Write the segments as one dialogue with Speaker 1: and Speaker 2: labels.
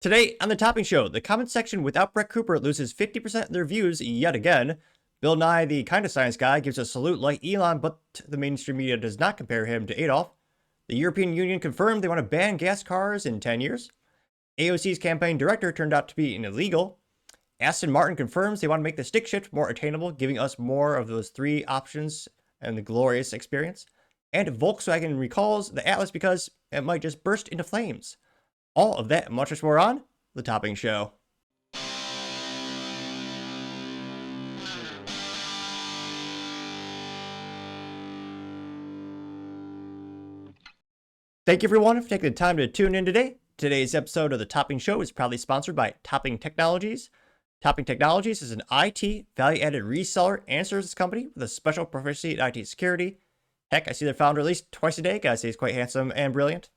Speaker 1: Today on the Topping Show, the comment section without Brett Cooper loses 50% of their views yet again. Bill Nye, the kind of science guy, gives a salute like Elon, but the mainstream media does not compare him to Adolf. The European Union confirmed they want to ban gas cars in 10 years. AOC's campaign director turned out to be an illegal. Aston Martin confirms they want to make the stick shift more attainable, giving us more of those three options and the glorious experience. And Volkswagen recalls the Atlas because it might just burst into flames. All of that and much more on The Topping Show. Thank you everyone for taking the time to tune in today. Today's episode of The Topping Show is proudly sponsored by Topping Technologies. Topping Technologies is an IT value-added reseller and services company with a special proficiency in IT security. Heck, I see their founder at least twice a day. Gotta say he's quite handsome and brilliant.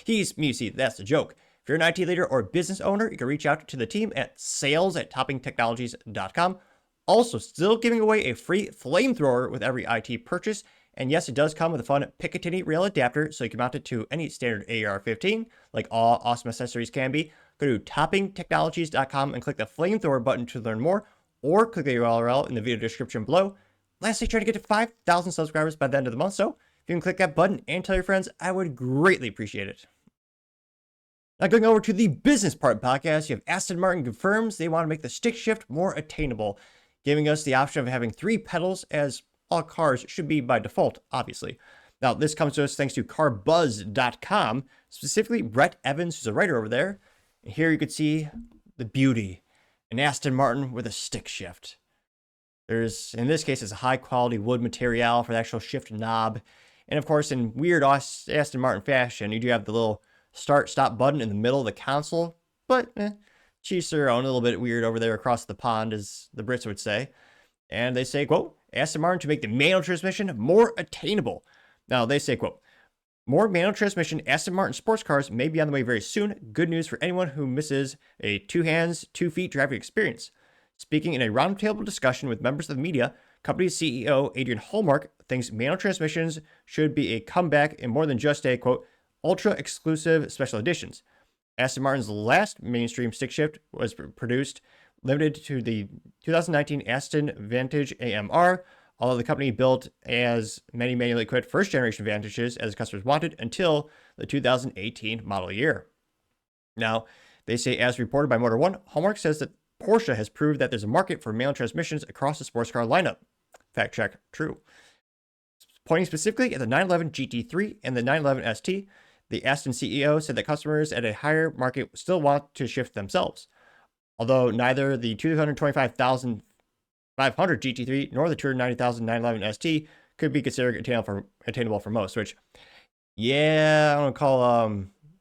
Speaker 1: He's me, see, that's the joke. If you're an IT leader or business owner, you can reach out to the team at sales@toppingtechnologies.com. Also, still giving away a free flamethrower with every IT purchase. And yes, it does come with a fun Picatinny rail adapter, so you can mount it to any standard AR-15, like all awesome accessories can be. Go to toppingtechnologies.com and click the flamethrower button to learn more, or click the URL in the video description below. Lastly, trying to get to 5,000 subscribers by the end of the month, so if you can click that button and tell your friends, I would greatly appreciate it. Now going over to the business part podcast, you have Aston Martin confirms they want to make the stick shift more attainable, giving us the option of having 3 pedals as all cars should be by default, obviously. Now this comes to us thanks to carbuzz.com, specifically Brett Evans, who's a writer over there. And here you can see the beauty, an Aston Martin with a stick shift. There's, in this case, it's a high quality wood material for the actual shift knob. And of course, in weird Aston Martin fashion, you do have the little start-stop button in the middle of the console, but she's their own, a little bit weird over there across the pond, as the Brits would say. And they say, quote, Aston Martin to make the manual transmission more attainable. Now, they say, quote, more manual transmission Aston Martin sports cars may be on the way very soon. Good news for anyone who misses a 2 hands, 2 feet driving experience. Speaking in a roundtable discussion with members of the media, company CEO Adrian Hallmark thinks manual transmissions should be a comeback in more than just a, quote, ultra-exclusive special editions. Aston Martin's last mainstream stick shift was produced limited to the 2019 Aston Vantage AMR, although the company built as many manually equipped first-generation Vantages as customers wanted until the 2018 model year. Now, they say, as reported by Motor One, Hallmark says that Porsche has proved that there's a market for manual transmissions across the sports car lineup. Fact check, true. Pointing specifically at the 911 GT3 and the 911 ST, the Aston CEO said that customers at a higher market still want to shift themselves. Although neither the 225,500 GT3 nor the 290,000 911 ST could be considered attainable for most, which, yeah, I want to call,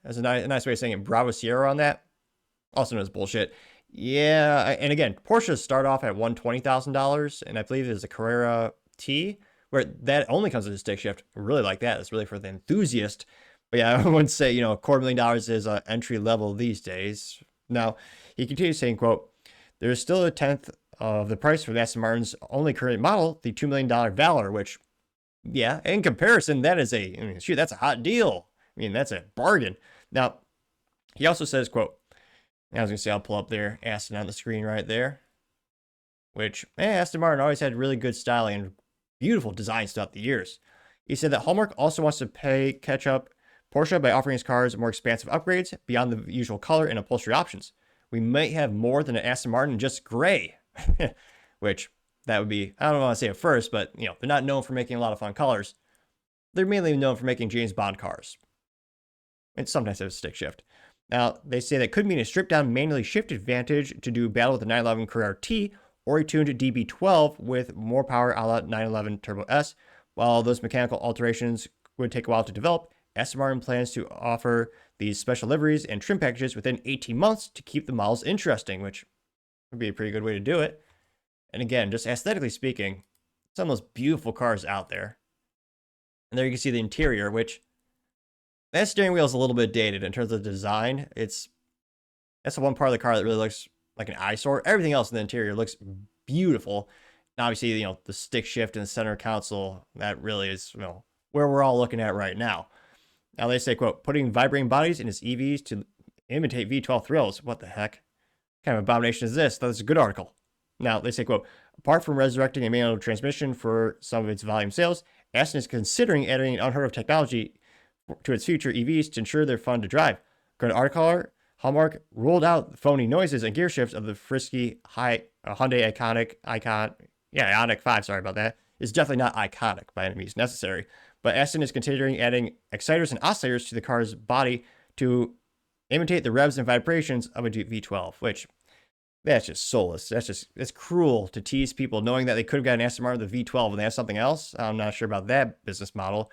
Speaker 1: as a nice way of saying it, Bravo Sierra on that. Also known as bullshit. Yeah, and again, Porsches start off at $120,000, and I believe there's a Carrera T, where that only comes with a stick shift. I really like that. It's really for the enthusiast. But yeah, I wouldn't say, $250,000 is entry level these days. Now, he continues saying, quote, there's still a tenth of the price for the Aston Martin's only current model, the $2 million Valor, which, yeah, in comparison, that is that's a hot deal. That's a bargain. Now, he also says, quote, I was going to say, I'll pull up there, Aston on the screen right there, which, Aston Martin always had really good styling and beautiful designs throughout the years. He said that Hallmark also wants to catch up Porsche by offering his cars more expansive upgrades beyond the usual color and upholstery options. We might have more than an Aston Martin just gray, which that would be, I don't want to say it first, but they're not known for making a lot of fun colors. They're mainly known for making James Bond cars. And sometimes have a stick shift. Now, they say that could mean a stripped down manually shifted Vantage to do battle with the 911 Carrera T or a tuned DB12 with more power a la 911 Turbo S. While those mechanical alterations would take a while to develop, Aston Martin plans to offer these special liveries and trim packages within 18 months to keep the models interesting, which would be a pretty good way to do it. And again, just aesthetically speaking, some of those beautiful cars out there. And there you can see the interior, which that steering wheel is a little bit dated in terms of the design. That's the one part of the car that really looks like an eyesore. Everything else in the interior looks beautiful. And obviously, the stick shift in the center console, that really is, where we're all looking at right now. Now they say, quote, putting vibrating bodies in its EVs to imitate V12 thrills. What the heck? What kind of abomination is this? That's a good article. Now, they say, quote, apart from resurrecting a manual transmission for some of its volume sales, Aston is considering adding unheard of technology to its future EVs to ensure they're fun to drive. According to article, Hallmark rolled out the phony noises and gear shifts of the frisky Hyundai Ioniq 5, sorry about that. It's definitely not iconic by any means necessary. But Aston is considering adding exciters and oscillators to the car's body to imitate the revs and vibrations of a V12, which that's just soulless. It's cruel to tease people knowing that they could have got an Aston Martin with a V12 and they have something else. I'm not sure about that business model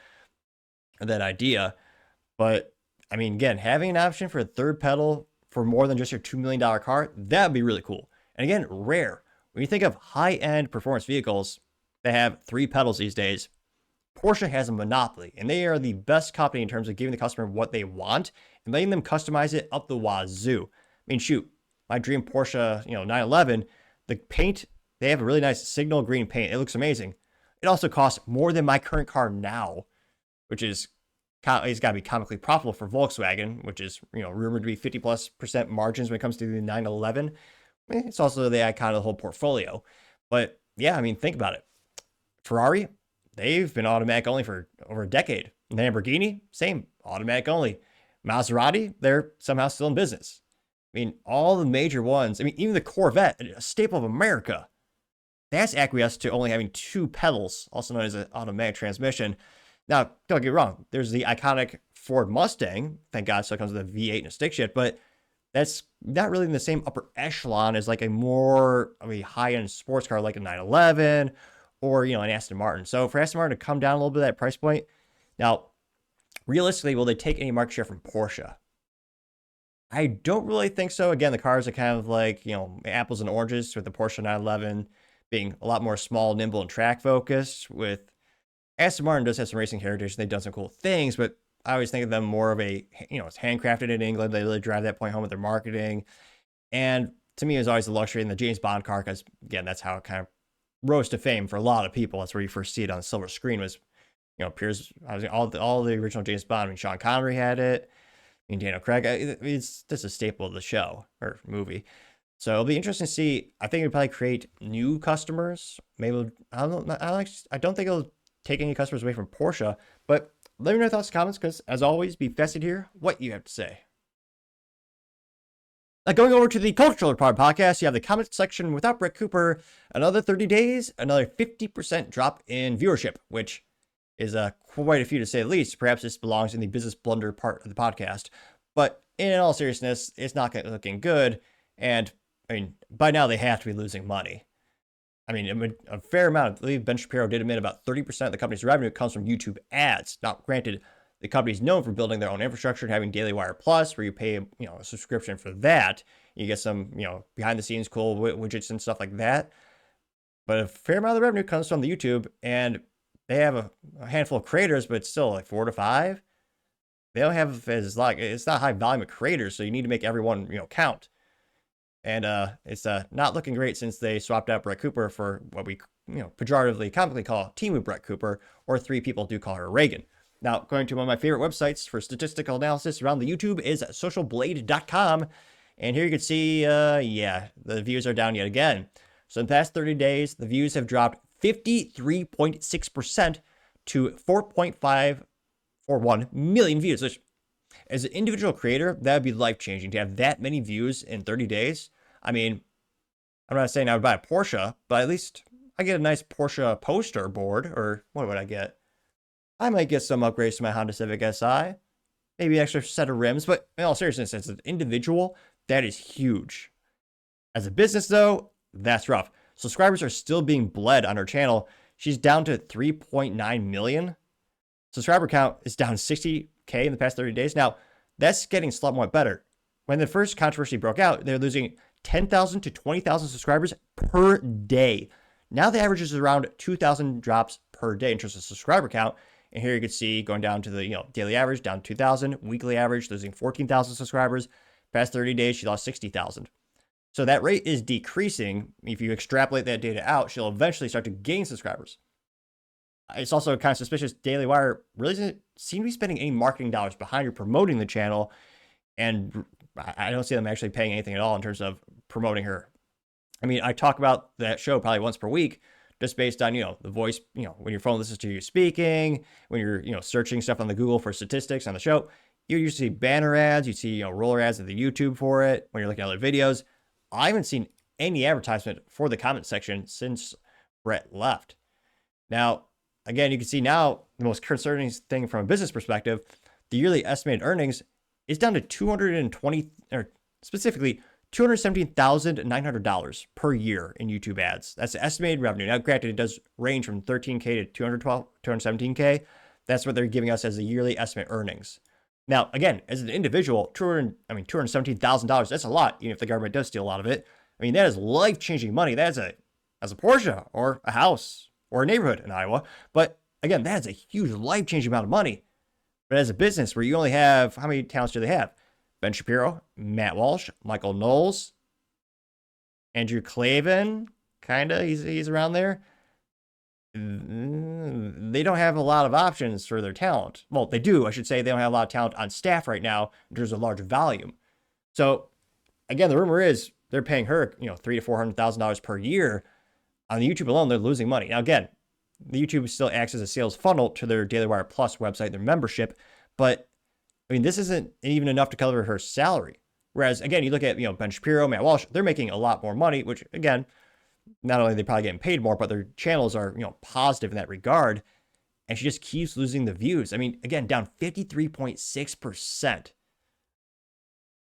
Speaker 1: or that idea. But I mean, again, having an option for a third pedal for more than just your $2 million car, that would be really cool. And again, rare. When you think of high-end performance vehicles that have 3 pedals these days, Porsche has a monopoly, and they are the best company in terms of giving the customer what they want and letting them customize it up the wazoo. I mean, shoot, my dream Porsche, 911, the paint, they have a really nice signal green paint. It looks amazing. It also costs more than my current car now, which is, it's got to be comically profitable for Volkswagen, which is, rumored to be 50+% margins when it comes to the 911. It's also the icon of the whole portfolio. But yeah, I mean, think about it. Ferrari, they've been automatic only for over a decade. Lamborghini, same, automatic only. Maserati, they're somehow still in business. I mean, all the major ones, I mean, even the Corvette, a staple of America, that's acquiesced to only having 2 pedals, also known as an automatic transmission. Now, don't get me wrong, there's the iconic Ford Mustang, thank God, still comes with a V8 and a stick shift, but that's not really in the same upper echelon as like a more of a high-end sports car like a 911 or, an Aston Martin. So for Aston Martin to come down a little bit of that price point, now, realistically, will they take any market share from Porsche? I don't really think so. Again, the cars are kind of like, apples and oranges, with the Porsche 911 being a lot more small, nimble, and track focused. With Aston Martin does have some racing heritage. They've done some cool things, but I always think of them more of a, it's handcrafted in England. They really drive that point home with their marketing. And to me, it was always the luxury in the James Bond car, because again, that's how it kind of rose to fame for a lot of people. That's where you first see it on the silver screen was, Pierce, all the original James Bond. I mean, Sean Connery had it. I mean, Daniel Craig, it's just a staple of the show or movie. So it'll be interesting to see. I think it'll probably create new customers. Maybe, I don't think it'll take any customers away from Porsche, but let me know your thoughts and comments, because as always, be festive to hear what you have to say. Now, going over to the cultural part of the podcast, you have the comment section without Brett Cooper. Another 30 days, another 50% drop in viewership, which is quite a few to say the least. Perhaps this belongs in the business blunder part of the podcast. But in all seriousness, it's not looking good. And I mean, by now they have to be losing money. I mean, a fair amount. I believe Ben Shapiro did admit about 30% of the company's revenue comes from YouTube ads. Now, granted, the company's known for building their own infrastructure and having Daily Wire Plus, where you pay, a subscription for that. You get some, behind the scenes cool widgets and stuff like that. But a fair amount of the revenue comes from the YouTube, and they have a handful of creators, but it's still like 4 to 5. They don't have it's not high volume of creators, so you need to make everyone, count. And it's not looking great since they swapped out Brett Cooper for what we, pejoratively, comically call Team with Brett Cooper, or 3 people do call her Reagan. Now, going to one of my favorite websites for statistical analysis around the YouTube is socialblade.com. And here you can see, the views are down yet again. So in the past 30 days, the views have dropped 53.6% to 4.541 million views, which as an individual creator, that would be life-changing to have that many views in 30 days. I mean, I'm not saying I would buy a Porsche, but at least I get a nice Porsche poster board, or what would I get? I might get some upgrades to my Honda Civic Si, maybe an extra set of rims, but in all seriousness, as an individual, that is huge. As a business, though, that's rough. Subscribers are still being bled on her channel. She's down to 3.9 million. Subscriber count is down 60K in the past 30 days. Now, that's getting somewhat better. When the first controversy broke out, they're losing 10,000 to 20,000 subscribers per day. Now the average is around 2,000 drops per day in terms of subscriber count. And here you can see going down to the daily average, down 2,000, weekly average, losing 14,000 subscribers. Past 30 days, she lost 60,000. So that rate is decreasing. If you extrapolate that data out, she'll eventually start to gain subscribers. It's also kind of suspicious. Daily Wire really doesn't seem to be spending any marketing dollars behind her promoting the channel. And I don't see them actually paying anything at all in terms of promoting her. I mean, I talk about that show probably once per week, just based on, the voice, when your phone listens to you speaking, when you're, searching stuff on the Google for statistics on the show, you usually see banner ads, you see, roller ads at the YouTube for it when you're looking at other videos. I haven't seen any advertisement for the comment section since Brett left. Now, again, you can see now the most concerning thing from a business perspective, the yearly estimated earnings is down to $217,900 per year in YouTube ads. That's the estimated revenue. Now, granted, it does range from 13K to 217K. That's what they're giving us as the yearly estimate earnings. Now, again, as an individual, $217,000, that's a lot, even if the government does steal a lot of it. I mean, that is life-changing money. That's a Porsche or a house or a neighborhood in Iowa. But again, that is a huge life-changing amount of money. But as a business where you only have, how many talents do they have? Ben Shapiro, Matt Walsh, Michael Knowles, Andrew Clavin, kinda, he's around there. They don't have a lot of options for their talent. Well, they do, I should say. They don't have a lot of talent on staff right now in terms of large volume. So, again, the rumor is they're paying her, $300,000 to $400,000 per year. On the YouTube alone, they're losing money. Now, again, the YouTube still acts as a sales funnel to their Daily Wire Plus website, their membership. But, I mean, this isn't even enough to cover her salary. Whereas, again, you look at, Ben Shapiro, Matt Walsh, they're making a lot more money, which, again, not only are they probably getting paid more, but their channels are, positive in that regard. And she just keeps losing the views. I mean, again, down 53.6%.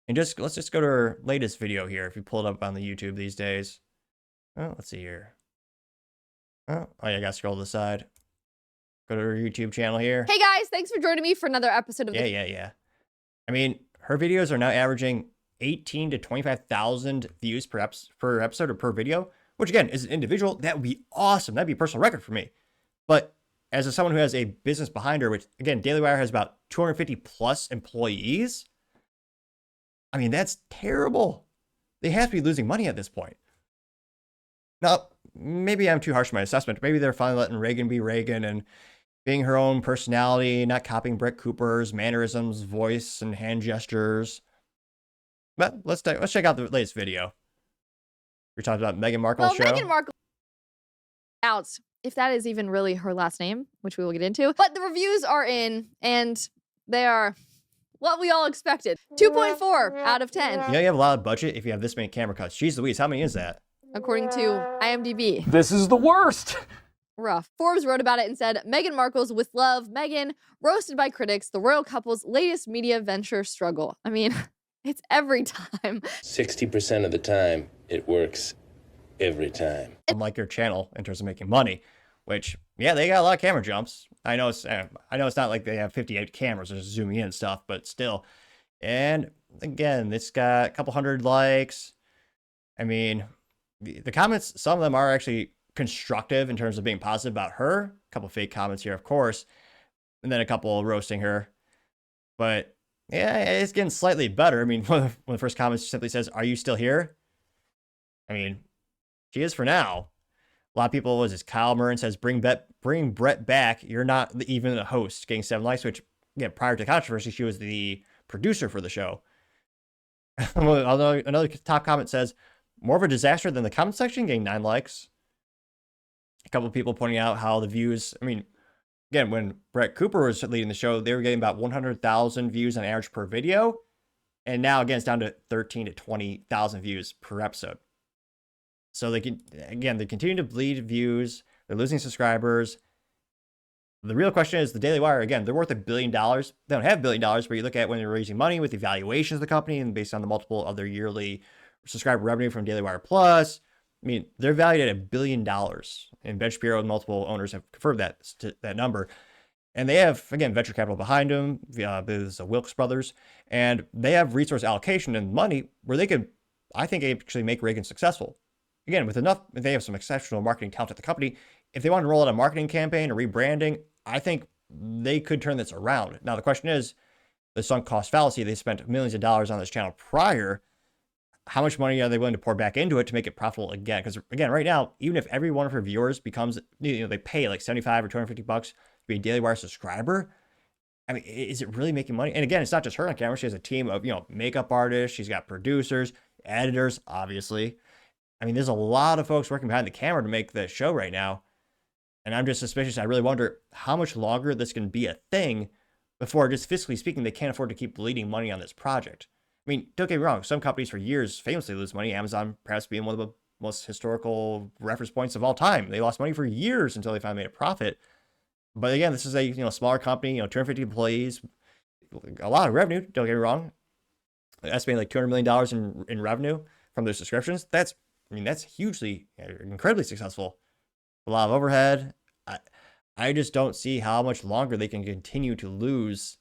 Speaker 1: And let's just go to her latest video here. If you pull it up on the YouTube these days. Oh, let's see here. Oh yeah, I got to scroll to the side. Go to her YouTube channel here.
Speaker 2: Hey guys, thanks for joining me for another episode of
Speaker 1: Yeah. I mean, her videos are now averaging 18 to 25,000 views per episode or per video, which again, as an individual, that would be awesome. That'd be a personal record for me. But as someone who has a business behind her, which again, Daily Wire has about 250 plus employees, I mean, that's terrible. They have to be losing money at this point. Now, maybe I'm too harsh in my assessment. Maybe they're finally letting Reagan be Reagan and being her own personality, not copying Brett Cooper's mannerisms, voice, and hand gestures. But let's check out the latest video. We're talking about Meghan Markle's show.
Speaker 2: Meghan Markle out, if that is even really her last name, which we will get into. But the reviews are in, and they are what we all expected. 2.4 out of 10.
Speaker 1: You have a lot of budget if you have this many camera cuts. Jeez Louise, how many is that?
Speaker 2: According to IMDb.
Speaker 3: This is the worst.
Speaker 2: Rough. Forbes wrote about it and said, Meghan Markle's With Love, Meghan, roasted by critics, the royal couple's latest media venture struggle. I mean, it's every time.
Speaker 4: 60% of the time, it works every time.
Speaker 1: Unlike your channel in terms of making money, which, yeah, they got a lot of camera jumps. I know it's not like they have 58 cameras or zooming in and stuff, but still. And again, it's got a couple hundred likes. I mean, the comments, some of them are actually constructive in terms of being positive about her. A couple fake comments here, of course, and then a couple roasting her. But yeah, it's getting slightly better. I mean, one of the first comments simply says, "Are you still here?" I mean, she is for now. A lot of people, Kyle Murren says, bring Brett back. You're not even a host, getting 7 likes, which, again, prior to the controversy, she was the producer for the show. Although another top comment says, more of a disaster than the comment section, getting 9 likes. A couple of people pointing out how the views, I mean, again, when Brett Cooper was leading the show, they were getting about 100,000 views on average per video. And now, again, it's down to 13 to 20,000 views per episode. So they continue to bleed views. They're losing subscribers. The real question is the Daily Wire, again, they're worth $1 billion. They don't have $1 billion, but you look at when they're raising money with the valuations of the company and based on the multiple of their yearly subscriber revenue from Daily Wire Plus, I mean, they're valued at $1 billion. And Ben Shapiro and multiple owners have confirmed that number. And they have, again, venture capital behind them. There's the Wilkes brothers. And they have resource allocation and money where they could, I think, actually make Reagan successful. Again, they have some exceptional marketing talent at the company. If they want to roll out a marketing campaign or rebranding, I think they could turn this around. Now, the question is, the sunk cost fallacy, they spent millions of dollars on this channel prior. How much money are they willing to pour back into it to make it profitable again? Because again, right now, even if every one of her viewers becomes, they pay like $75 or $250 to be a Daily Wire subscriber, I mean, is it really making money? And again, it's not just her on camera. She has a team of, makeup artists. She's got producers, editors, obviously. I mean, there's a lot of folks working behind the camera to make the show right now. And I'm just suspicious. I really wonder how much longer this can be a thing before, just fiscally speaking, they can't afford to keep bleeding money on this project. I mean, don't get me wrong. Some companies for years famously lose money. Amazon perhaps being one of the most historical reference points of all time. They lost money for years until they finally made a profit. But again, this is a smaller company, 250 employees, a lot of revenue. Don't get me wrong. Estimated like $200 million in revenue from their subscriptions. That's hugely, incredibly successful. A lot of overhead. I just don't see how much longer they can continue to lose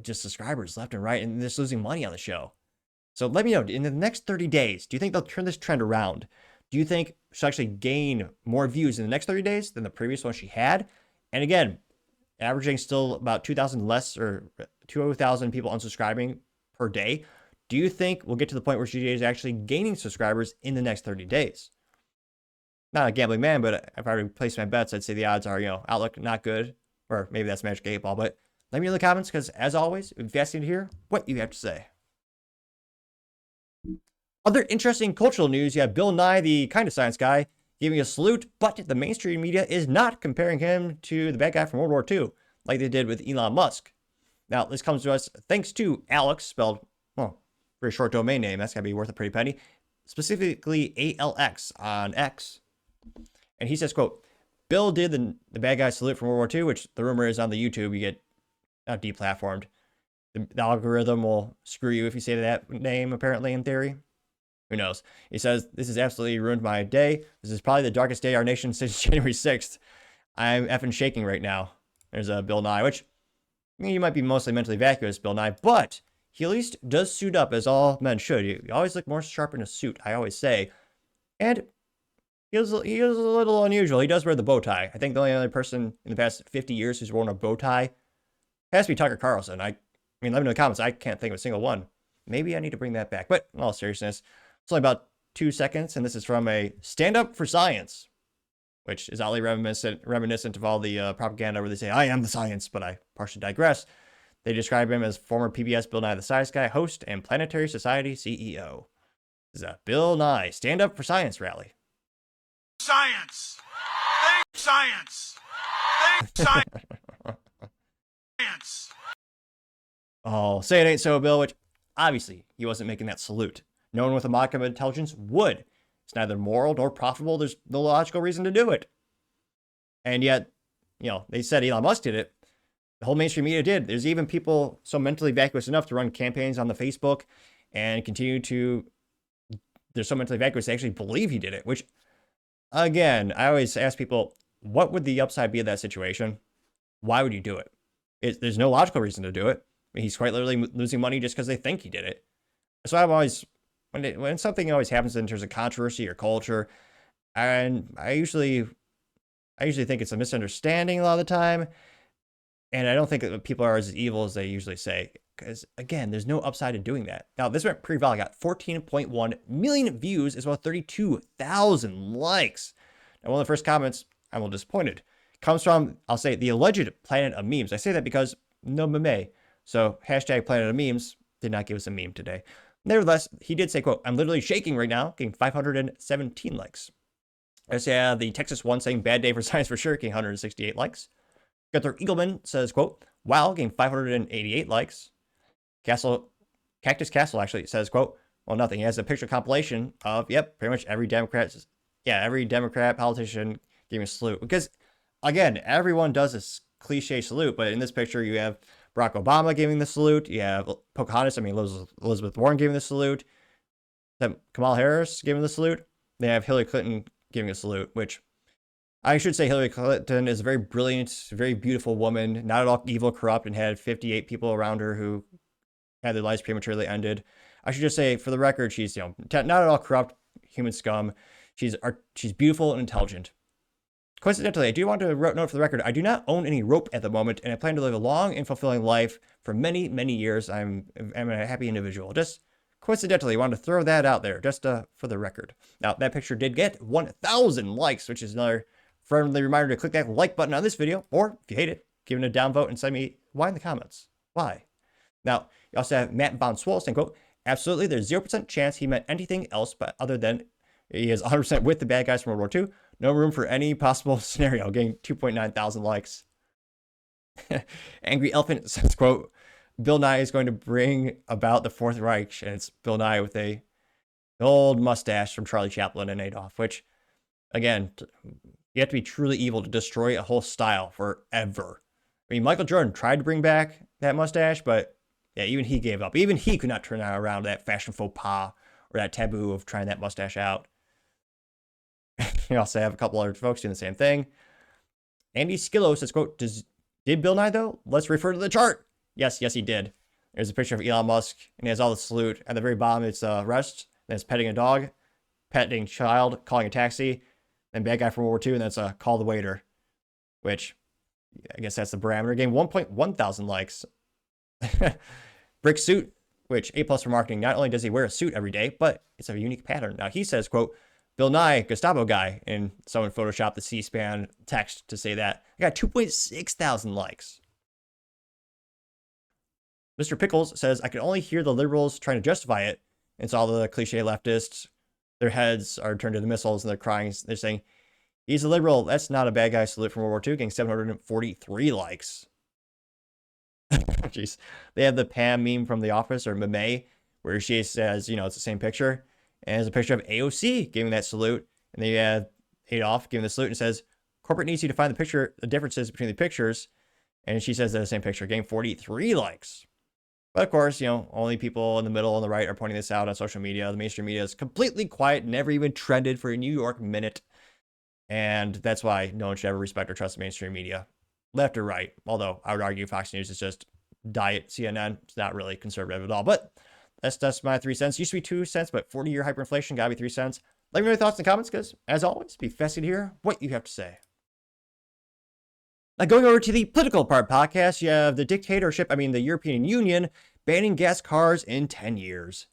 Speaker 1: just subscribers left and right, and they're just losing money on the show. So let me know, in the next 30 days, do you think they'll turn this trend around? Do you think she'll actually gain more views in the next 30 days than the previous one she had? And again, averaging still about 2,000 less, or 2,000 people unsubscribing per day. Do you think we'll get to the point where she is actually gaining subscribers in the next 30 days? Not a gambling man, but if I were to place my bets, I'd say the odds are, outlook not good, or maybe that's Magic 8 Ball. But let me know in the comments, because as always, it'd be fascinating to hear what you have to say. Other interesting cultural news, you have Bill Nye, the kind of science guy, giving a salute, but the mainstream media is not comparing him to the bad guy from World War II, like they did with Elon Musk. Now, this comes to us thanks to Alex, spelled, well, very short domain name, that's got to be worth a pretty penny, specifically ALX on X. And he says, quote, Bill did the bad guy salute from World War II, which the rumor is on the YouTube, you get deplatformed. The algorithm will screw you if you say that name, apparently, in theory. Who knows? He says, this has absolutely ruined my day. This is probably the darkest day our nation since January 6th. I'm effing shaking right now. There's a Bill Nye, which you might be mostly mentally vacuous, Bill Nye, but he at least does suit up, as all men should. You always look more sharp in a suit, I always say. And he was a little unusual. He does wear the bow tie. I think the only other person in the past 50 years who's worn a bow tie has to be Tucker Carlson. I mean, let me know in the comments. I can't think of a single one. Maybe I need to bring that back. But in all seriousness, it's only about 2 seconds, and this is from a Stand Up for Science, which is oddly reminiscent of all the propaganda where they say, I am the science, but I partially digress. They describe him as former PBS Bill Nye the Science Guy host and Planetary Society CEO. This is a Bill Nye Stand Up for Science rally.
Speaker 3: Science! Thank science! Thank science!
Speaker 1: Oh, say it ain't so, Bill, which obviously he wasn't making that salute. No one with a modicum of intelligence would. It's neither moral nor profitable. There's no logical reason to do it. And yet, they said Elon Musk did it. The whole mainstream media did. There's even people so mentally vacuous enough to run campaigns on the Facebook and they're so mentally vacuous they actually believe he did it, which, again, I always ask people, what would the upside be of that situation? Why would you do it? There's no logical reason to do it. I mean, he's quite literally losing money just because they think he did it. So I'm always, when something always happens in terms of controversy or culture, and I usually think it's a misunderstanding a lot of the time, and I don't think that people are as evil as they usually say, because again, there's no upside in doing that. Now, this went pretty well. I got 14.1 million views as well as 32,000 likes. Now, one of the first comments, I'm a little disappointed, comes from, I'll say, the alleged Planet of Memes. I say that because no meme. So hashtag Planet of Memes did not give us a meme today. Nevertheless, he did say, quote, I'm literally shaking right now, getting 517 likes. I say the Texas one saying bad day for science for sure, getting 168 likes. Gunther Eagleman says, quote, wow, getting 588 likes. Cactus Castle actually says, quote, well, nothing. He has a picture compilation of, yep, pretty much every Democrat politician giving a salute. Because, again, everyone does this cliche salute, but in this picture, you have Barack Obama giving the salute. You have Elizabeth Warren giving the salute. Kamala Harris giving the salute. They have Hillary Clinton giving a salute, which I should say Hillary Clinton is a very brilliant, very beautiful woman, not at all evil, corrupt, and had 58 people around her who had their lives prematurely ended. I should just say, for the record, she's not at all corrupt, human scum. She's beautiful and intelligent. Coincidentally, I do want to note for the record, I do not own any rope at the moment, and I plan to live a long and fulfilling life for many, many years. I'm a happy individual. Just coincidentally, I wanted to throw that out there, just for the record. Now, that picture did get 1,000 likes, which is another friendly reminder to click that like button on this video, or if you hate it, giving a downvote and send me why in the comments. Why? Now, you also have Matt Von Swole saying, quote, absolutely, there's 0% chance he meant anything else but other than he is 100% with the bad guys from World War II. No room for any possible scenario. Getting 2.9 thousand likes. Angry Elephant says, quote, Bill Nye is going to bring about the Fourth Reich. And it's Bill Nye with a old mustache from Charlie Chaplin and Adolf, which, again, you have to be truly evil to destroy a whole style forever. I mean, Michael Jordan tried to bring back that mustache, but yeah, even he gave up. Even he could not turn around that fashion faux pas or that taboo of trying that mustache out. You also have a couple other folks doing the same thing. Andy Skillo says, quote, did Bill Nye, though? Let's refer to the chart. Yes, he did. There's a picture of Elon Musk, and he has all the salute. At the very bottom, it's rest. Then it's petting a dog, petting child, calling a taxi, then bad guy from World War II, and that's a call the waiter, which I guess that's the parameter. Getting 1.1 thousand likes. Brick Suit, which A+ for marketing. Not only does he wear a suit every day, but it's a unique pattern. Now he says, quote, Bill Nye, Gestapo guy, and someone photoshopped the C-SPAN text to say that. I got 2.6 thousand likes. Mr. Pickles says, I can only hear the liberals trying to justify it. It's all the cliche leftists. Their heads are turned to the missiles and they're crying. They're saying, he's a liberal. That's not a bad guy. Salute from World War II, getting 743 likes. Jeez. They have the Pam meme from The Office, or meme, where she says, it's the same picture. And there's a picture of AOC giving that salute. And then you have Adolf giving the salute and says, corporate needs you to find the differences between the pictures. And she says that the same picture, getting 43 likes. But of course, only people in the middle and the right are pointing this out on social media. The mainstream media is completely quiet, never even trended for a New York minute. And that's why no one should ever respect or trust the mainstream media, left or right. Although I would argue Fox News is just diet CNN. It's not really conservative at all. But that's my 3 cents. Used to be 2 cents, but 40-year hyperinflation gotta be 3 cents. Let me know your thoughts in the comments, because as always, be fascinated to hear what you have to say. Now, going over to the political part podcast, you have the the European Union banning gas cars in 10 years.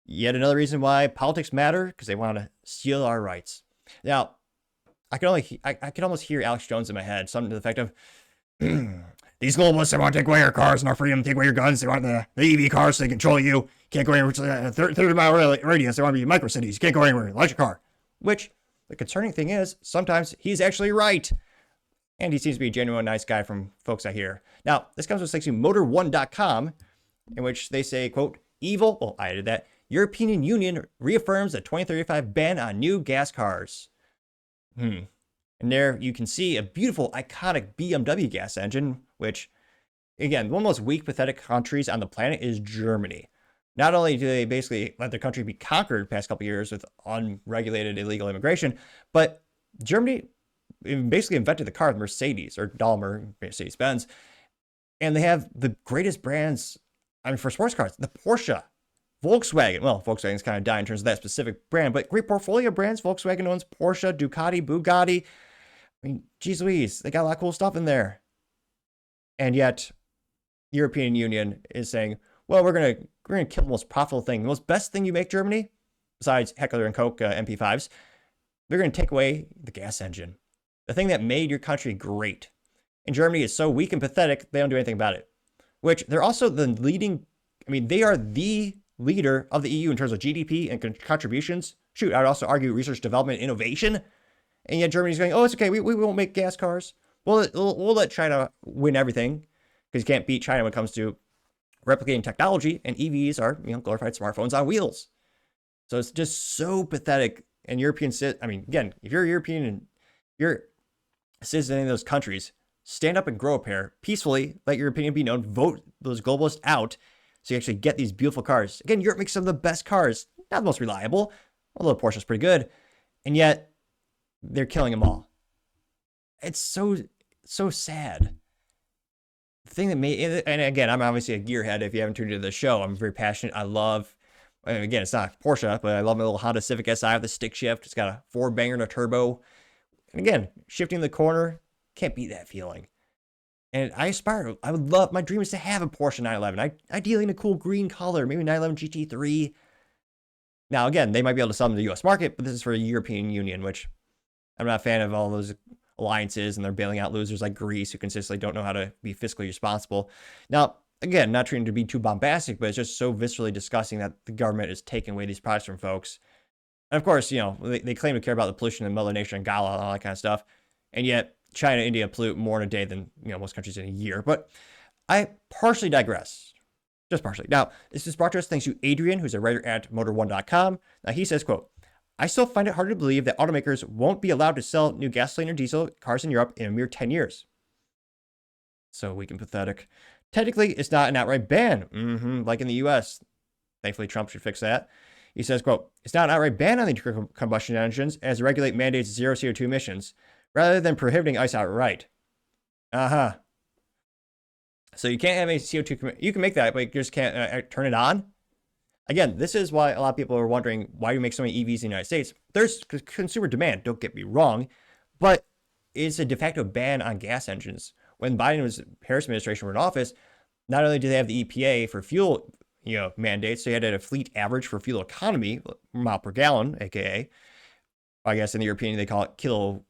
Speaker 1: Yet another reason why politics matter, because they want to steal our rights. Now, I can almost hear Alex Jones in my head, something to the effect of, these globalists, they want to take away our cars and our freedom, take away your guns, they want the EV cars so they control you. Can't go anywhere, 30-mile radius, they want to be micro cities, you can't go anywhere, electric car. Which, the concerning thing is, sometimes he's actually right. And he seems to be a genuine nice guy from folks I hear. Now, this comes with thanks to Motor1.com, in which they say, quote, I added that, European Union reaffirms the 2035 ban on new gas cars. And there you can see a beautiful, iconic BMW gas engine, which, again, one of the most weak, pathetic countries on the planet is Germany. Not only do they basically let their country be conquered the past couple of years with unregulated illegal immigration, but Germany basically invented the car, the Mercedes, or Daimler, Mercedes-Benz, and they have the greatest brands, for sports cars, the Porsche, Volkswagen. Well, Volkswagen's kind of dying in terms of that specific brand, but great portfolio of brands. Volkswagen owns Porsche, Ducati, Bugatti. Geez Louise, they got a lot of cool stuff in there. And yet, European Union is saying, well, we're gonna kill the most profitable thing, the most best thing you make, Germany, besides Heckler and Koch MP5s. They're gonna take away the gas engine, the thing that made your country great. And Germany is so weak and pathetic, they don't do anything about it. Which they're also the leading. They are the leader of the EU in terms of GDP and contributions. Shoot, I'd also argue research, development, innovation. And yet Germany's going, oh, it's okay, we won't make gas cars. We'll let China win everything, because you can't beat China when it comes to replicating technology, and EVs are, glorified smartphones on wheels. So it's just so pathetic. And again, if you're a European and you're a citizen in those countries, stand up and grow a pair peacefully, let your opinion be known, vote those globalists out, so you actually get these beautiful cars. Again, Europe makes some of the best cars, not the most reliable, although Porsche's pretty good, and yet they're killing them all. It's so sad. The thing that made, and again, I'm obviously a gearhead. If you haven't tuned into the show, I'm very passionate. Again, it's not Porsche, but I love my little Honda Civic Si with the stick shift. It's got a 4-banger and a turbo. And again, shifting the corner, can't beat that feeling. And I would love, my dream is to have a Porsche 911. Ideally in a cool green color, maybe 911 GT3. Now, again, they might be able to sell them to the US market, but this is for the European Union, which I'm not a fan of all alliances, and they're bailing out losers like Greece who consistently don't know how to be fiscally responsible. Now, again, not trying to be too bombastic, but it's just so viscerally disgusting that the government is taking away these products from folks. And of course, they claim to care about the pollution in Mother Nature and Gala and all that kind of stuff. And yet, China and India pollute more in a day than most countries in a year. But I partially digress. Just partially. Now, this is brought to us thanks to Adrian, who's a writer at Motor1.com. Now, he says, quote, I still find it hard to believe that automakers won't be allowed to sell new gasoline or diesel cars in Europe in a mere 10 years. So weak and pathetic. Technically, it's not an outright ban, like in the US. Thankfully, Trump should fix that. He says, quote, it's not an outright ban on the internal combustion engines as regulate mandates zero CO2 emissions, rather than prohibiting ICE outright. So you can't have any CO2, you can make that, but you just can't turn it on. Again, this is why a lot of people are wondering why you make so many EVs in the United States. There's consumer demand, don't get me wrong, but it's a de facto ban on gas engines. When Harris administration were in office, not only do they have the EPA for fuel, mandates, so you had a fleet average for fuel economy, mile per gallon, aka, I guess in the European they call it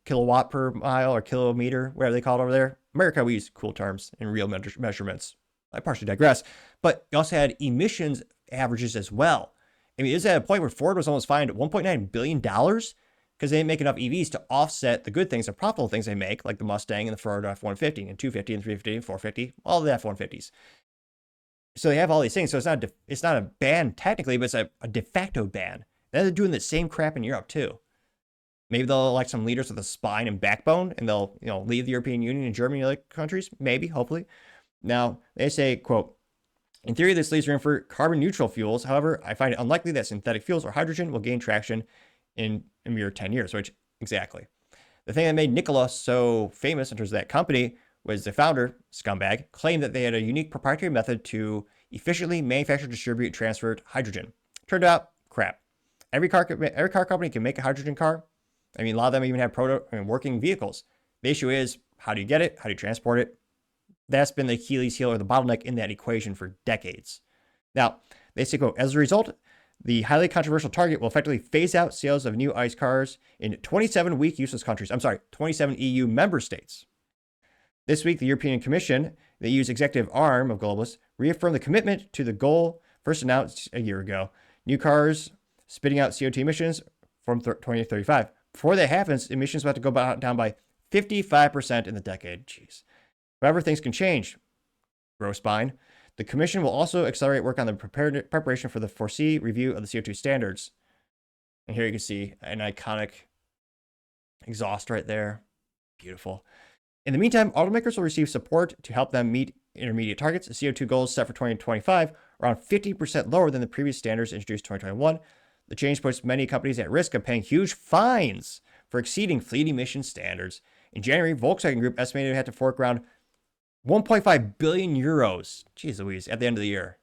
Speaker 1: kilowatt per mile or kilometer, whatever they call it over there. America, we use cool terms and real measurements. I partially digress, but you also had emissions averages as well. I mean, is at a point where Ford was almost fined $1.9 billion because they didn't make enough EVs to offset the good things, the profitable things they make, like the Mustang and the Ford F-150 and 250 and 350 and 450, all the F-150s. So they have all these things. So it's not a ban technically, but it's a de facto ban. They're doing the same crap in Europe too. Maybe they'll elect some leaders with a spine and backbone, and they'll leave the European Union and Germany and other countries. Maybe, hopefully. Now they say, quote, in theory, this leaves room for carbon neutral fuels. However, I find it unlikely that synthetic fuels or hydrogen will gain traction in a mere 10 years, which exactly. The thing that made Nikola so famous in terms of that company was the founder, scumbag, claimed that they had a unique proprietary method to efficiently manufacture, distribute, transfer hydrogen. Turned out, crap. Every car company can make a hydrogen car. I mean, a lot of them even have working vehicles. The issue is, how do you get it? How do you transport it? That's been the Achilles heel or the bottleneck in that equation for decades. Now, they say, quote, as a result, the highly controversial target will effectively phase out sales of new ICE cars in 27 weak useless countries. 27 EU member states. This week, the European Commission, the EU's executive arm of globalists, reaffirmed the commitment to the goal first announced a year ago. New cars spitting out CO2 emissions from 2035. Before that happens, emissions are about to go down by 55% in the decade. Jeez. However, things can change. Grow spine. The Commission will also accelerate work on the preparation for the foresee review of the CO2 standards. And here you can see an iconic exhaust right there. Beautiful. In the meantime, automakers will receive support to help them meet intermediate targets. The CO2 goals set for 2025 are around 50% lower than the previous standards introduced in 2021. The change puts many companies at risk of paying huge fines for exceeding fleet emission standards. In January, Volkswagen Group estimated it had to fork around 1.5 billion euros. Jeez Louise, at the end of the year.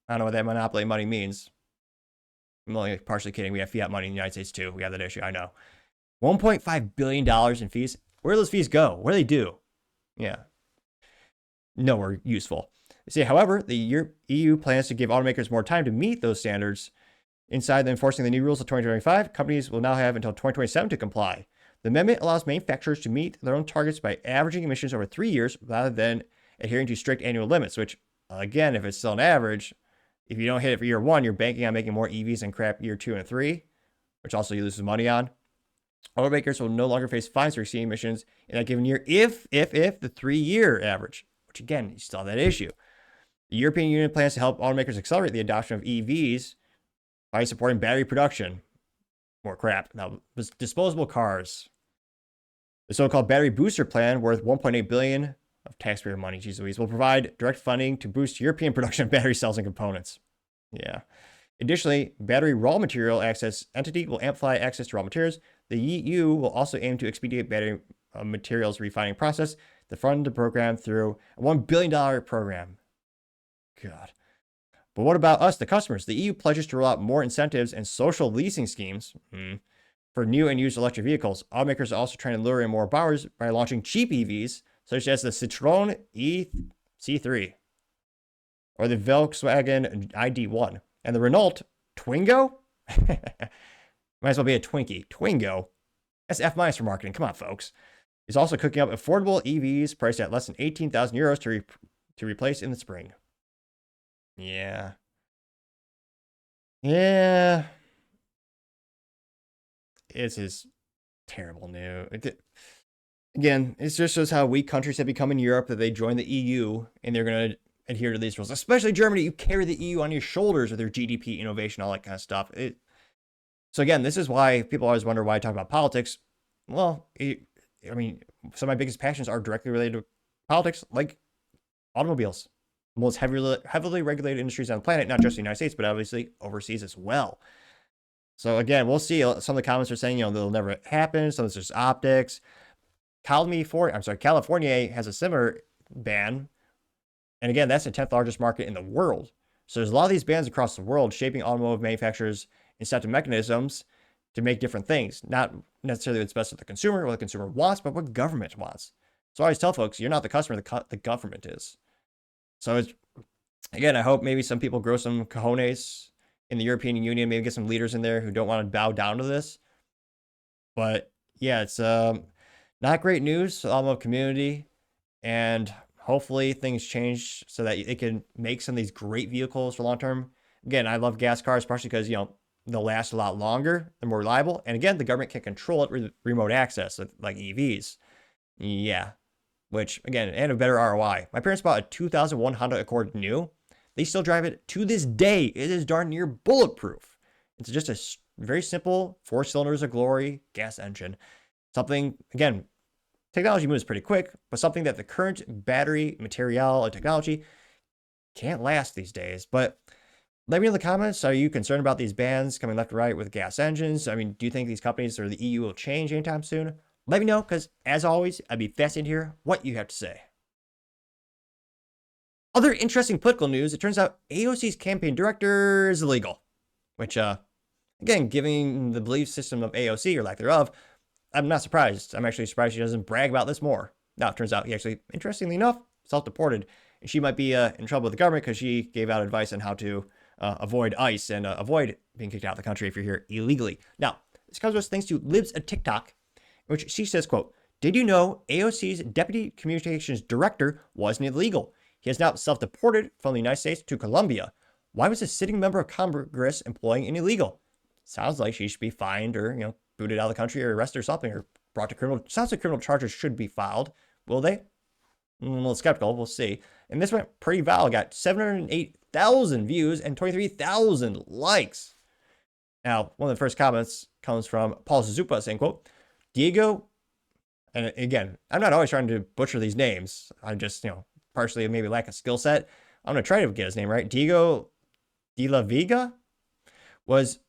Speaker 1: I don't know what that monopoly money means. I'm only partially kidding. We have fiat money in the United States too. We have that issue, I know. $1.5 billion in fees. Where do those fees go? What do they do? Yeah. Nowhere useful. They say, however, the EU plans to give automakers more time to meet those standards. Inside the enforcing the new rules of 2025, companies will now have until 2027 to comply. The amendment allows manufacturers to meet their own targets by averaging emissions over 3 years rather than adhering to strict annual limits, which, again, if it's still an average, if you don't hit it for year 1, you're banking on making more EVs and crap year 2 and 3, which also you lose some money on. Automakers will no longer face fines for exceeding emissions in that given year if the 3-year average, which again, you still have that issue. The European Union plans to help automakers accelerate the adoption of EVs by supporting battery production. More crap. Now, disposable cars. The so-called battery booster plan, worth $1.8 billion of taxpayer money, geez Louise, will provide direct funding to boost European production of battery cells and components. Yeah. Additionally, battery raw material access entity will amplify access to raw materials. The EU will also aim to expedite battery materials refining process to fund the program through a $1 billion program. God. But what about us, the customers? The EU pledges to roll out more incentives and social leasing schemes for new and used electric vehicles. Automakers are also trying to lure in more buyers by launching cheap EVs, such as the Citroën C3 or the Volkswagen ID1 and the Renault Twingo. Might as well be a Twinkie. Twingo. That's F- for marketing. Come on, folks. He's also cooking up affordable EVs priced at less than 18,000 euros to replace in the spring. Yeah. Yeah. This is terrible news. Again, it just shows how weak countries have become in Europe that they join the EU and they're going to adhere to these rules. Especially Germany, you carry the EU on your shoulders with their GDP, innovation, all that kind of stuff. So again, this is why people always wonder why I talk about politics. Well, I mean, some of my biggest passions are directly related to politics, like automobiles, the most heavily regulated industries on the planet, not just the United States, but obviously overseas as well. So again, we'll see. Some of the comments are saying, they'll never happen. Some of it's just optics. California has a similar ban. And again, that's the 10th largest market in the world. So there's a lot of these bans across the world shaping automotive manufacturers' incentive mechanisms to make different things. Not necessarily what's best for the consumer, what the consumer wants, but what government wants. So I always tell folks, you're not the customer, the government is. So again, I hope maybe some people grow some cojones in the European Union, maybe get some leaders in there who don't want to bow down to this. But yeah, it's not great news for the automotive community. And hopefully things change so that it can make some of these great vehicles for long term. Again, I love gas cars, partially because, they'll last a lot longer, they're more reliable. And again, the government can control it with remote access, like EVs. Yeah. Which, again, and a better ROI. My parents bought a 2001 Honda Accord new. They still drive it to this day. It is darn near bulletproof. It's just a very simple 4 cylinders of glory gas engine. Something, again, technology moves pretty quick, but something that the current battery material and technology can't last these days. But let me know in the comments, are you concerned about these bans coming left and right with gas engines? I mean, do you think these companies or the EU will change anytime soon? Let me know, because as always, I'd be fascinated to hear what you have to say. Other interesting political news, it turns out AOC's campaign director is illegal. Which, again, given the belief system of AOC, or lack thereof, I'm not surprised. I'm actually surprised she doesn't brag about this more. Now, it turns out he actually, interestingly enough, self-deported. And she might be in trouble with the government because she gave out advice on how to avoid ICE and avoid being kicked out of the country if you're here illegally. Now, this comes to us thanks to Libs of TikTok, in which she says, quote, "Did you know AOC's Deputy Communications Director wasn't illegal? He has now self-deported from the United States to Colombia. Why was a sitting member of Congress employing an illegal? Sounds like she should be fined or, booted out of the country or arrested or something, or brought to criminal. Sounds like criminal charges should be filed. Will they? I'm a little skeptical. We'll see. And this went pretty viral. Got 708,000 views and 23,000 likes. Now, one of the first comments comes from Paul Zupa saying, quote, Diego, and again, I'm not always trying to butcher these names. I just, partially maybe lack a skill set. I'm going to try to get his name right. Diego de la Vega was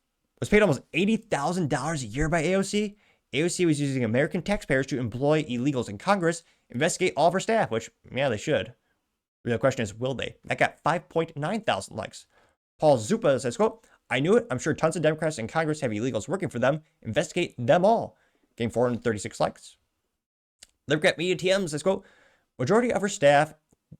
Speaker 1: paid almost $80,000 a year by AOC. AOC was using American taxpayers to employ illegals in Congress, investigate all of her staff, which, yeah, they should. The real question is, will they? That got 5.9 thousand likes. Paul Zupa says, quote, I knew it. I'm sure tons of Democrats in Congress have illegals working for them. Investigate them all. Getting 436 likes. Democrat Media TM says, quote, majority of her staff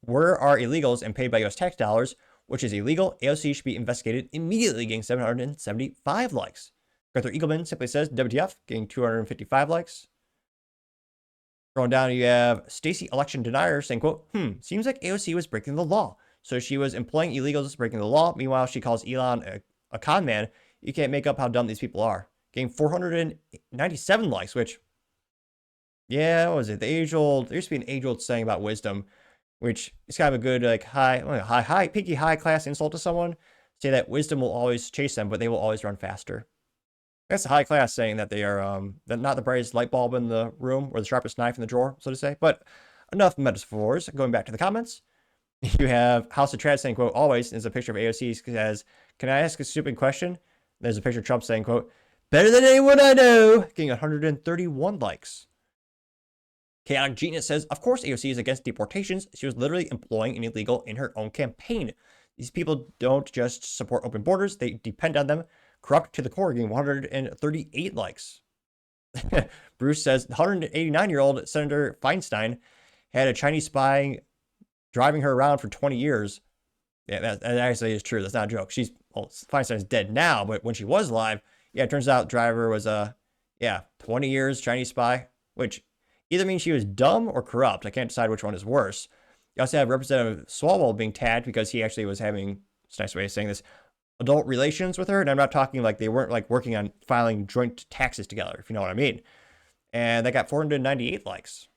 Speaker 1: are illegals and paid by U.S. tax dollars, which is illegal. AOC should be investigated immediately, getting 775 likes. Arthur Eagleman simply says, WTF, getting 255 likes. Scrolling down, you have Stacy Election Denier saying, quote, seems like AOC was breaking the law. So she was employing illegals breaking the law. Meanwhile, she calls Elon a con man. You can't make up how dumb these people are. Getting 497 likes, which, yeah, what was it? There used to be an age-old saying about wisdom, which is kind of a good, pinky high class insult to someone. Say that wisdom will always chase them, but they will always run faster. That's a high class saying that they are not the brightest light bulb in the room or the sharpest knife in the drawer, so to say. But enough metaphors. Going back to the comments, you have House of Trad saying, quote, always, is a picture of AOC says, can I ask a stupid question? There's a picture of Trump saying, quote, better than anyone I know, getting 131 likes. Chaotic Genius says, of course AOC is against deportations. She was literally employing an illegal in her own campaign. These people don't just support open borders, they depend on them. Corrupt to the core, getting 138 likes. Bruce says, the 189-year-old Senator Feinstein had a Chinese spy driving her around for 20 years. Yeah, that actually is true. That's not a joke. Feinstein's dead now, but when she was alive, yeah, it turns out driver was Yeah, 20 years Chinese spy, which either means she was dumb or corrupt. I can't decide which one is worse. You also have Representative Swalwell being tagged because he actually was having, it's a nice way of saying this, adult relations with her. And I'm not talking like they weren't like working on filing joint taxes together, if you know what I mean. And they got 498 likes.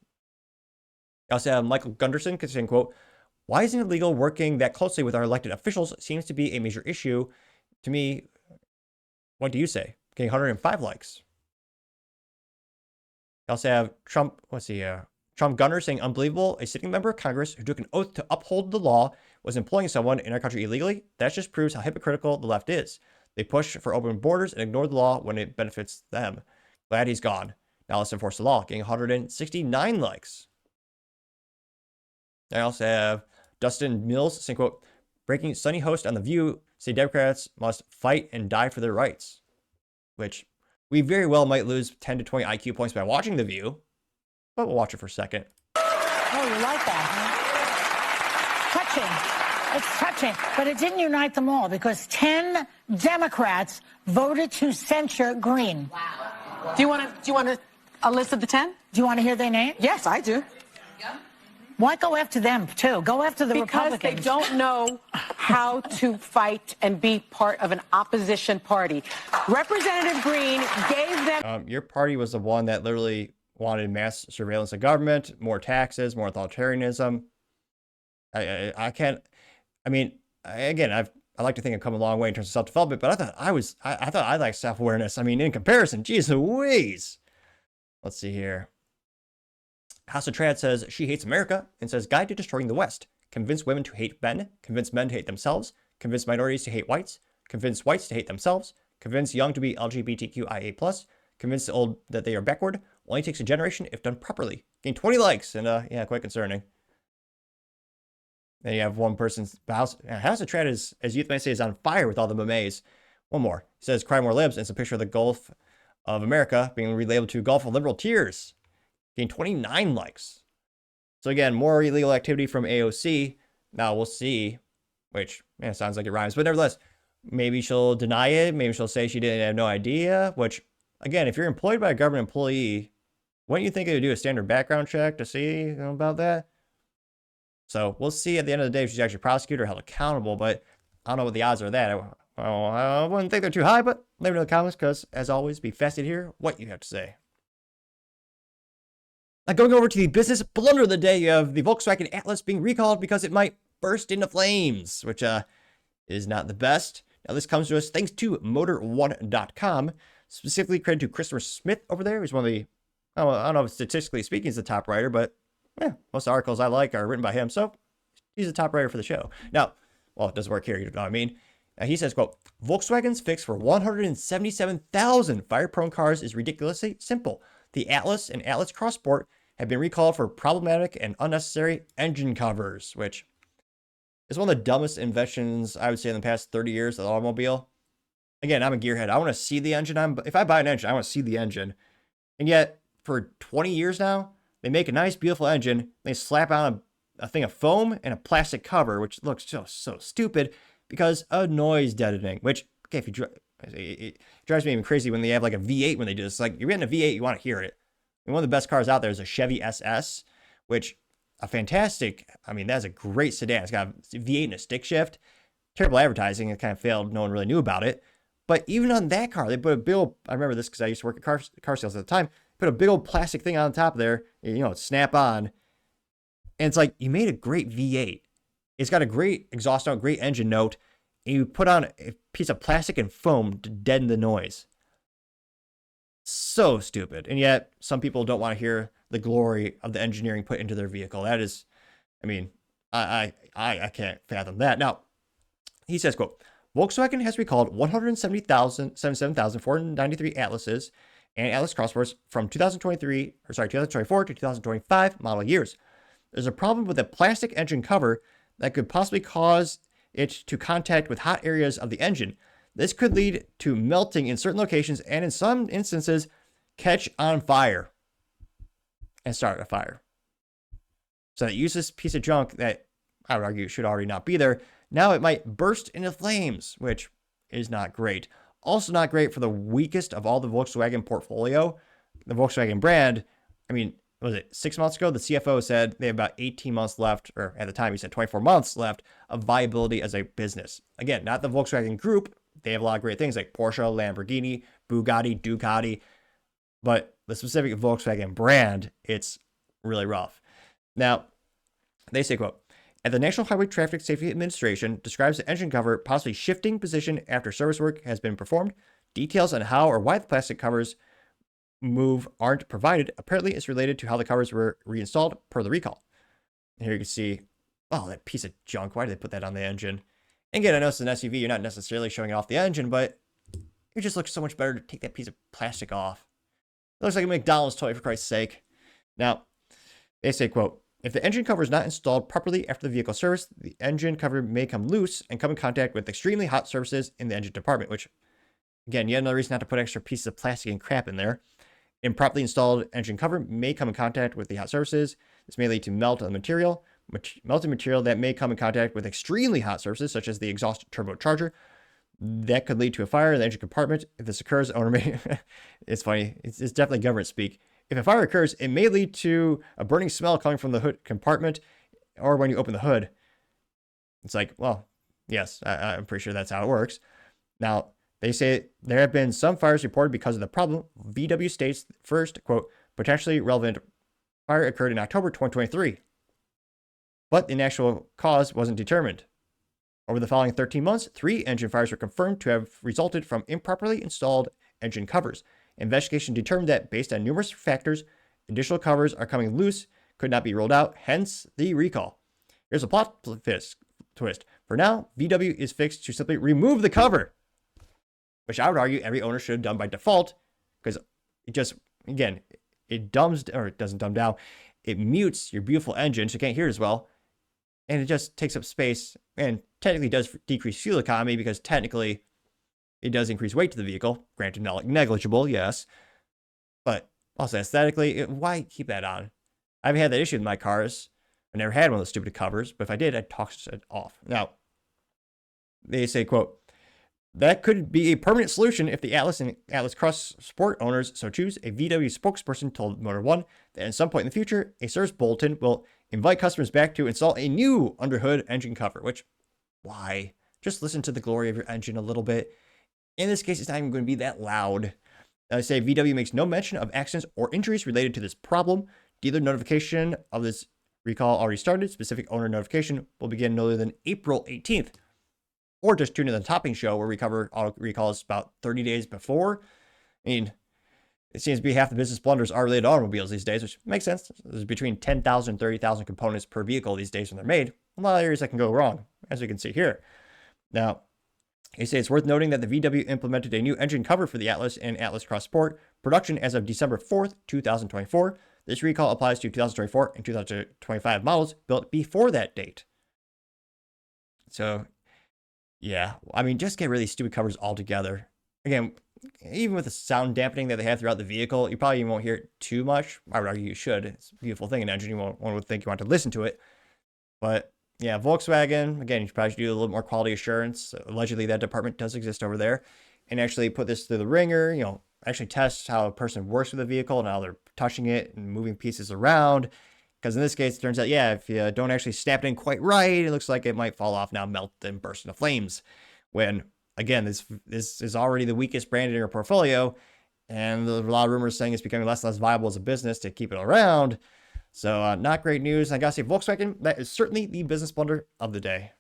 Speaker 1: You also have Michael Gunderson saying, quote, why isn't it legal working that closely with our elected officials seems to be a major issue. To me, what do you say? Getting 105 likes. You also have Trump, Trump Gunner saying, unbelievable, a sitting member of Congress who took an oath to uphold the law was employing someone in our country illegally. That just proves how hypocritical the left is. They push for open borders and ignore the law when it benefits them. Glad he's gone. Now let's enforce the law, getting 169 likes. I also have Dustin Mills saying, quote, breaking Sunny host on The View, say Democrats must fight and die for their rights. Which we very well might lose 10 to 20 IQ points by watching The View, but we'll watch it for a second.
Speaker 5: Oh, you like that, huh? Touching. It's touching. But it didn't unite them all because 10 Democrats voted to censure Green.
Speaker 6: Wow. Do you want a list of the 10?
Speaker 5: Do you want to hear their name?
Speaker 6: Yes, I do.
Speaker 5: Why go after them, too? Go after the Republicans.
Speaker 6: Because they don't know how to fight and be part of an opposition party. Representative Green gave them...
Speaker 1: Your party was the one that literally wanted mass surveillance of government, more taxes, more authoritarianism. I can't... I mean, again, I like to think I've come a long way in terms of self-development, but I thought I liked self-awareness. I mean, in comparison, geez Louise. Let's see here. House of Trad says she hates America and says guide to destroying the West. Convince women to hate men. Convince men to hate themselves. Convince minorities to hate whites. Convince whites to hate themselves. Convince young to be LGBTQIA+. Convince the old that they are backward. Only takes a generation if done properly. Gain 20 likes and yeah, quite concerning. Then you have one person's House of Trad is, as youth may say, is on fire with all the memes. One more. It says cry more libs. And it's a picture of the Gulf of America being relabeled to Gulf of Liberal Tears. Gained 29 likes. So again, more illegal activity from AOC. Now we'll see, which, man, sounds like it rhymes. But nevertheless, maybe she'll deny it. Maybe she'll say she didn't have no idea, which, again, if you're employed by a government employee, wouldn't you think they would do a standard background check to see about that? So we'll see at the end of the day if she's actually prosecuted or held accountable, but I don't know what the odds are of that. I wouldn't think they're too high, but leave it in the comments because, as always, be fascinated to hear what you have to say. Now, going over to the business blunder of the day, you have the Volkswagen Atlas being recalled because it might burst into flames, which is not the best. Now, this comes to us thanks to Motor1.com, specifically credit to Christopher Smith over there. He's one of the, I don't know if statistically speaking he's the top writer, but yeah, most articles I like are written by him, so he's the top writer for the show. Now, well, it doesn't work here, you know what I mean? Now, he says, quote, Volkswagen's fix for 177,000 fire-prone cars is ridiculously simple. The Atlas and Atlas Cross Sport have been recalled for problematic and unnecessary engine covers, which is one of the dumbest inventions, I would say, in the past 30 years of the automobile. Again, I'm a gearhead. I want to see the engine. If I buy an engine, I want to see the engine. And yet, for 20 years now, they make a nice, beautiful engine. They slap on a thing of foam and a plastic cover, which looks just so stupid because of noise deadening, which, okay, if you it drives me even crazy when they have like a V8 when they do this. Like, you're getting a V8, you want to hear it. And one of the best cars out there is a Chevy SS, which a fantastic, I mean, that's a great sedan. It's got a V8 and a stick shift. Terrible advertising. It kind of failed. No one really knew about it. But even on that car, they put a big old, I remember this because I used to work at car sales at the time, put a big old plastic thing on top there, you know, snap on. And it's like, you made a great V8. It's got a great exhaust note, great engine note, and you put on a piece of plastic and foam to deaden the noise. So stupid. And yet, some people don't want to hear the glory of the engineering put into their vehicle. That is, I mean, I can't fathom that. Now, he says, quote, Volkswagen has recalled 177,493 Atlases and Atlas Crossports from 2024 to 2025 model years. There's a problem with a plastic engine cover that could possibly cause it to contact with hot areas of the engine. This could lead to melting in certain locations and in some instances catch on fire and start a fire. So that useless piece of junk that I would argue should already not be there, now it might burst into flames, which is not great. Also not great for the weakest of all the Volkswagen portfolio, the Volkswagen brand. I mean, was it 6 months ago? The CFO said they have about 18 months left, or at the time he said 24 months left of viability as a business. Again, not the Volkswagen group. They have a lot of great things like Porsche, Lamborghini, Bugatti, Ducati, but the specific Volkswagen brand, it's really rough. Now, they say, quote, "At the National Highway Traffic Safety Administration describes the engine cover possibly shifting position after service work has been performed. Details on how or why the plastic covers move aren't provided. Apparently, it's related to how the covers were reinstalled per the recall." And here you can see, oh, that piece of junk. Why did they put that on the engine? And again, I know it's an SUV. You're not necessarily showing it off the engine, but it just looks so much better to take that piece of plastic off. It looks like a McDonald's toy, for Christ's sake. Now, they say, quote, "If the engine cover is not installed properly after the vehicle service, the engine cover may come loose and come in contact with extremely hot surfaces in the engine department," which, again, yet another reason not to put extra pieces of plastic and crap in there. "Improperly installed engine cover may come in contact with the hot surfaces. This may lead to melt on the material. Melted material that may come in contact with extremely hot surfaces, such as the exhaust turbocharger. That could lead to a fire in the engine compartment. If this occurs, owner may..." It's funny. It's definitely government speak. "If a fire occurs, it may lead to a burning smell coming from the hood compartment or when you open the hood." It's like, well, yes, I'm pretty sure that's how it works. Now, they say there have been some fires reported because of the problem. VW states first, quote, "Potentially relevant fire occurred in October 2023, but the actual cause wasn't determined. Over the following 13 months, 3 engine fires were confirmed to have resulted from improperly installed engine covers. Investigation determined that based on numerous factors, additional covers are coming loose, could not be rolled out, hence the recall. Here's a plot twist. For now, VW is fixed to simply remove the cover," which I would argue every owner should have done by default, because it just, again, it doesn't dumb down. It mutes your beautiful engine, so you can't hear it as well. And it just takes up space and technically does decrease fuel economy because technically it does increase weight to the vehicle. Granted, not negligible, yes. But also aesthetically, why keep that on? I haven't had that issue with my cars. I never had one of those stupid covers, but if I did, I'd toss it off. Now, they say, quote, "That could be a permanent solution if the Atlas and Atlas Cross Sport owners so choose." A VW spokesperson told Motor One that at some point in the future, a service bulletin will invite customers back to install a new underhood engine cover, which, why? Just listen to the glory of your engine a little bit. In this case, it's not even going to be that loud. I say VW makes no mention of accidents or injuries related to this problem. Dealer notification of this recall already started. Specific owner notification will begin no later than April 18th. Or just tune in to the Topping Show where we cover auto recalls about 30 days before. I mean, it seems to be half the business blunders are related to automobiles these days, which makes sense. There's between 10,000 and 30,000 components per vehicle these days when they're made. A lot of areas that can go wrong, as we can see here. Now, they say it's worth noting that the VW implemented a new engine cover for the Atlas and Atlas Cross Sport production as of December 4th, 2024. This recall applies to 2024 and 2025 models built before that date. So, yeah, I mean, just get rid of these stupid covers altogether. Again, even with the sound dampening that they have throughout the vehicle, you probably won't hear it too much. I would argue you should. It's a beautiful thing, an engine. One would think you want to listen to it. But yeah, Volkswagen, again, you probably should do a little more quality assurance. Allegedly, that department does exist over there. And actually put this through the ringer, actually test how a person works with the vehicle and how they're touching it and moving pieces around. Because in this case, it turns out, yeah, if you don't actually snap it in quite right, it looks like it might fall off now, melt, and burst into flames. When, again, this is already the weakest brand in your portfolio, and there's a lot of rumors saying it's becoming less and less viable as a business to keep it around. So not great news. I gotta say, Volkswagen, that is certainly the business blunder of the day.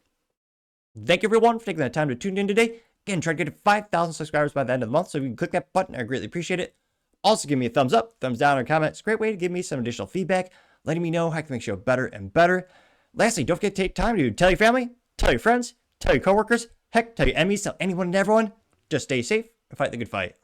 Speaker 1: Thank you, everyone, for taking the time to tune in today. Again, try to get to 5,000 subscribers by the end of the month, so if you can click that button, I greatly appreciate it. Also, give me a thumbs up, thumbs down, or comment. It's a great way to give me some additional feedback, letting me know how I can make the show better and better. Lastly, don't forget to take time to tell your family, tell your friends, tell your coworkers, heck, tell your enemies, tell anyone and everyone. Just stay safe and fight the good fight.